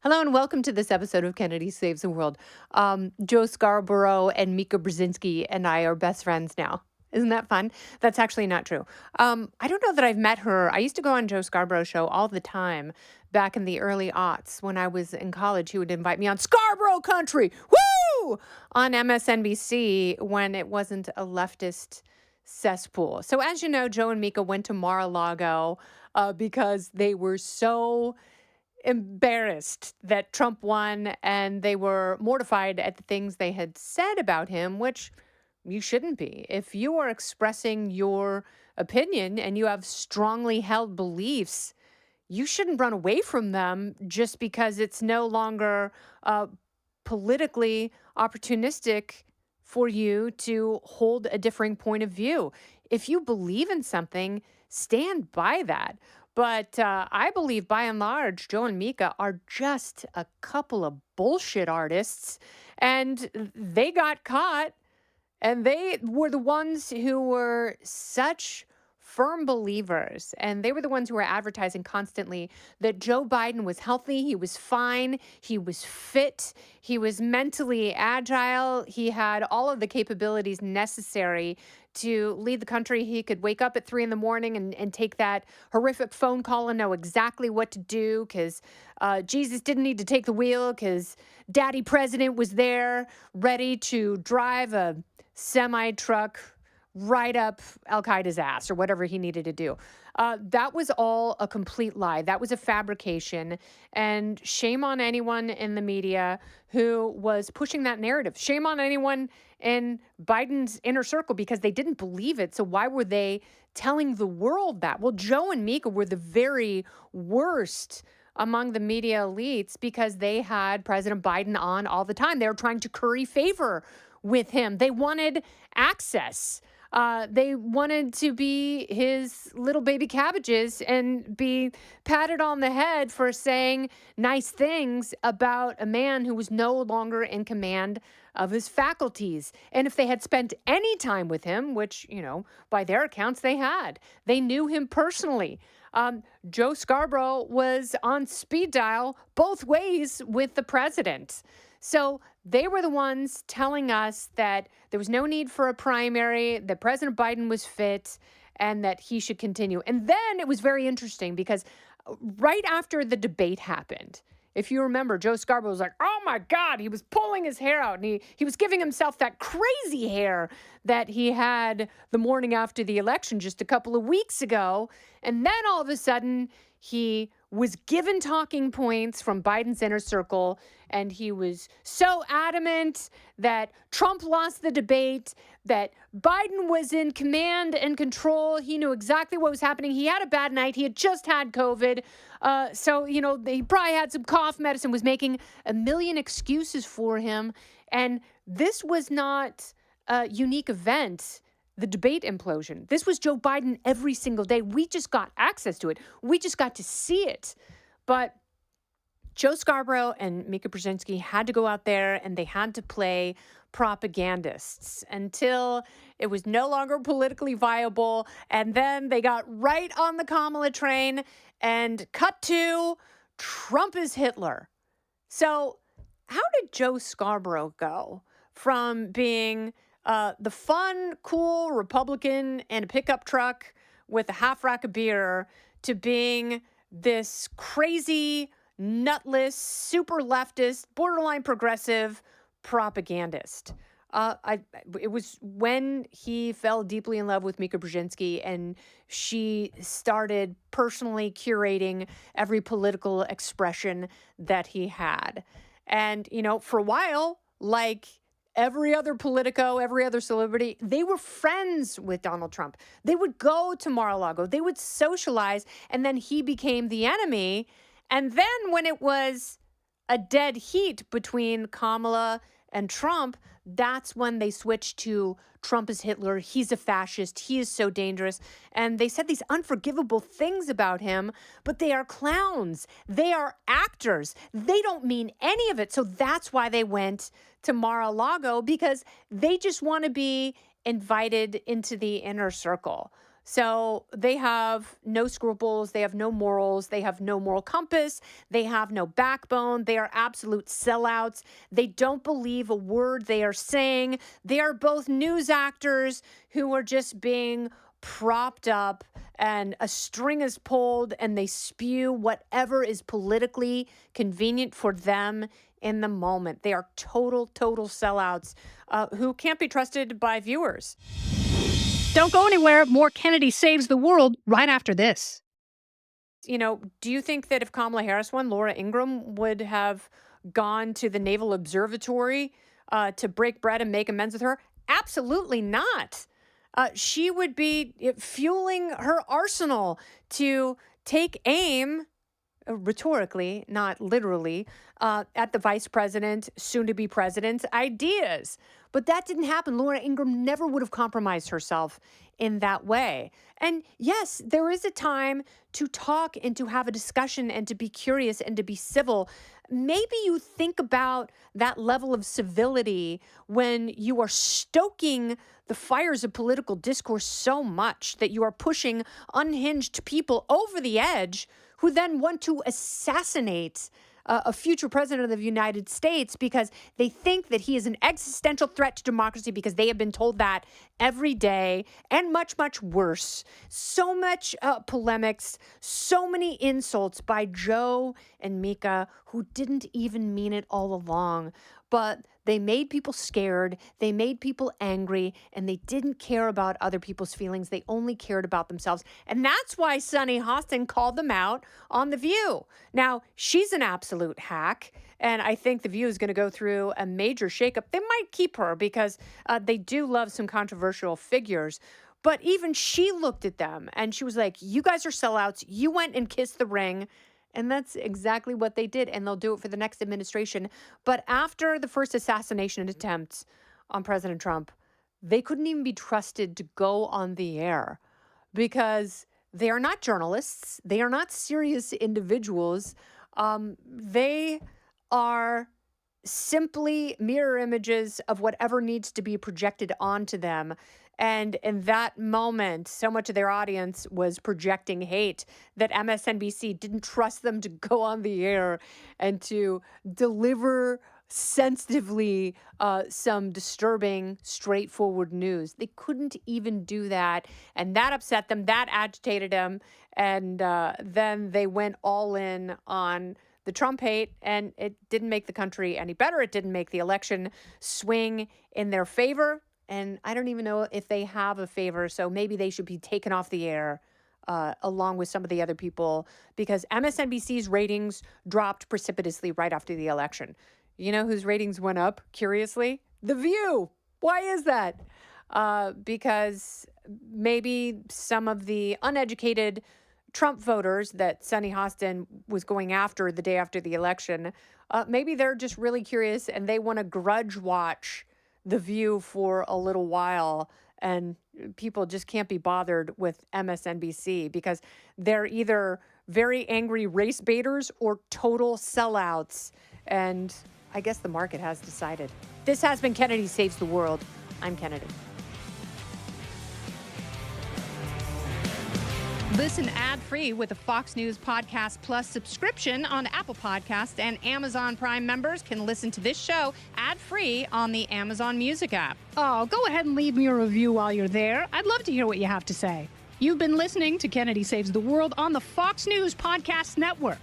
Hello and welcome to this episode of Kennedy Saves the World. Joe Scarborough and Mika Brezinski and I are best friends now. Isn't that fun? That's actually not true. I don't know that I've met her. I used to go on Joe Scarborough's show all the time back in the early aughts when I was in college. He would invite me on Scarborough Country, woo, on MSNBC when it wasn't a leftist cesspool. So as you know, Joe and Mika went to Mar-a-Lago because they were so embarrassed that Trump won and they were mortified at the things they had said about him, which you shouldn't be. If you are expressing your opinion and you have strongly held beliefs, you shouldn't run away from them just because it's no longer politically opportunistic for you to hold a differing point of view. If you believe in something, stand by that. But I believe by and large, Joe and Mika are just a couple of bullshit artists. And they got caught. And they were the ones who were such firm believers. And they were the ones who were advertising constantly that Joe Biden was healthy. He was fine. He was fit. He was mentally agile. He had all of the capabilities necessary to lead the country. He could wake up at 3 a.m. and take that horrific phone call and know exactly what to do because Jesus didn't need to take the wheel because Daddy President was there ready to drive a semi truck right up Al Qaeda's ass or whatever he needed to do. That was all a complete lie. That was a fabrication. And shame on anyone in the media who was pushing that narrative. Shame on anyone in Biden's inner circle because they didn't believe it. So why were they telling the world that? Well, Joe and Mika were the very worst among the media elites because they had President Biden on all the time. They were trying to curry favor with him. They wanted access. They wanted to be his little baby cabbages and be patted on the head for saying nice things about a man who was no longer in command of his faculties. And if they had spent any time with him, which, by their accounts they had, they knew him personally. Joe Scarborough was on speed dial both ways with the president. So they were the ones telling us that there was no need for a primary, that President Biden was fit, and that he should continue. And then it was very interesting because right after the debate happened, if you remember, Joe Scarborough was like, oh my God, he was pulling his hair out. And he was giving himself that crazy hair that he had the morning after the election just a couple of weeks ago. And then all of a sudden, he was given talking points from Biden's inner circle, and he was so adamant that Trump lost the debate, that Biden was in command and control. He knew exactly what was happening. He had a bad night. He had just had COVID. So he probably had some cough medicine, was making a million excuses for him. And this was not a unique event. The debate implosion. This was Joe Biden every single day. We just got access to it. We just got to see it. But Joe Scarborough and Mika Brezinski had to go out there and they had to play propagandists until it was no longer politically viable. And then they got right on the Kamala train and cut to Trump is Hitler. So how did Joe Scarborough go from being the fun, cool Republican in a pickup truck with a half rack of beer to being this crazy, nutless, super leftist, borderline progressive propagandist? It was when he fell deeply in love with Mika Brezinski and she started personally curating every political expression that he had. And, for a while, like every other politico, every other celebrity, they were friends with Donald Trump. They would go to Mar-a-Lago. They would socialize, and then he became the enemy. And then when it was a dead heat between Kamala and Trump, that's when they switched to Trump is Hitler. He's a fascist. He is so dangerous. And they said these unforgivable things about him, but they are clowns. They are actors. They don't mean any of it. So that's why they went to Mar-a-Lago, because they just want to be invited into the inner circle. So they have no scruples. They have no morals. They have no moral compass. They have no backbone. They are absolute sellouts. They don't believe a word they are saying. They are both news actors who are just being propped up, and a string is pulled and they spew whatever is politically convenient for them in the moment. They are total sellouts who can't be trusted by viewers. Don't go anywhere. More Kennedy Saves the World right after this. Do you think that if Kamala Harris won, Laura Ingraham would have gone to the Naval Observatory to break bread and make amends with her? Absolutely not. She would be fueling her arsenal to take aim, rhetorically, not literally, at the vice president, soon to be president's ideas. But that didn't happen. Laura Ingraham never would have compromised herself in that way. And yes, there is a time to talk and to have a discussion and to be curious and to be civil. Maybe you think about that level of civility when you are stoking the fires of political discourse so much that you are pushing unhinged people over the edge who then want to assassinate a future president of the United States because they think that he is an existential threat to democracy because they have been told that every day, and much, much worse. So much polemics, so many insults by Joe and Mika, who didn't even mean it all along. But they made people scared, they made people angry, and they didn't care about other people's feelings. They only cared about themselves. And that's why Sunny Hostin called them out on The View. Now, she's an absolute hack, and I think The View is going to go through a major shakeup. They might keep her because they do love some controversial figures. But even she looked at them and she was like, you guys are sellouts. You went and kissed the ring. And that's exactly what they did. And they'll do it for the next administration. But after the first assassination attempts on President Trump, they couldn't even be trusted to go on the air because they are not journalists. They are not serious individuals. They are simply mirror images of whatever needs to be projected onto them. And in that moment, so much of their audience was projecting hate that MSNBC didn't trust them to go on the air and to deliver sensitively some disturbing, straightforward news. They couldn't even do that. And that upset them. That agitated them. And then they went all in on the Trump hate, and it didn't make the country any better. It didn't make the election swing in their favor. And I don't even know if they have a favor, so maybe they should be taken off the air along with some of the other people, because MSNBC's ratings dropped precipitously right after the election. You know whose ratings went up, curiously? The View. Why is that? Because maybe some of the uneducated Trump voters that Sunny Hostin was going after the day after the election, maybe they're just really curious and they want to grudge watch The View for a little while, and people just can't be bothered with MSNBC because they're either very angry race baiters or total sellouts. And I guess the market has decided. This has been Kennedy Saves the World. I'm Kennedy. Listen ad-free with a Fox News Podcast Plus subscription on Apple Podcasts, and Amazon Prime members can listen to this show ad-free on the Amazon Music app. Oh, go ahead and leave me a review while you're there. I'd love to hear what you have to say. You've been listening to Kennedy Saves the World on the Fox News Podcast Network.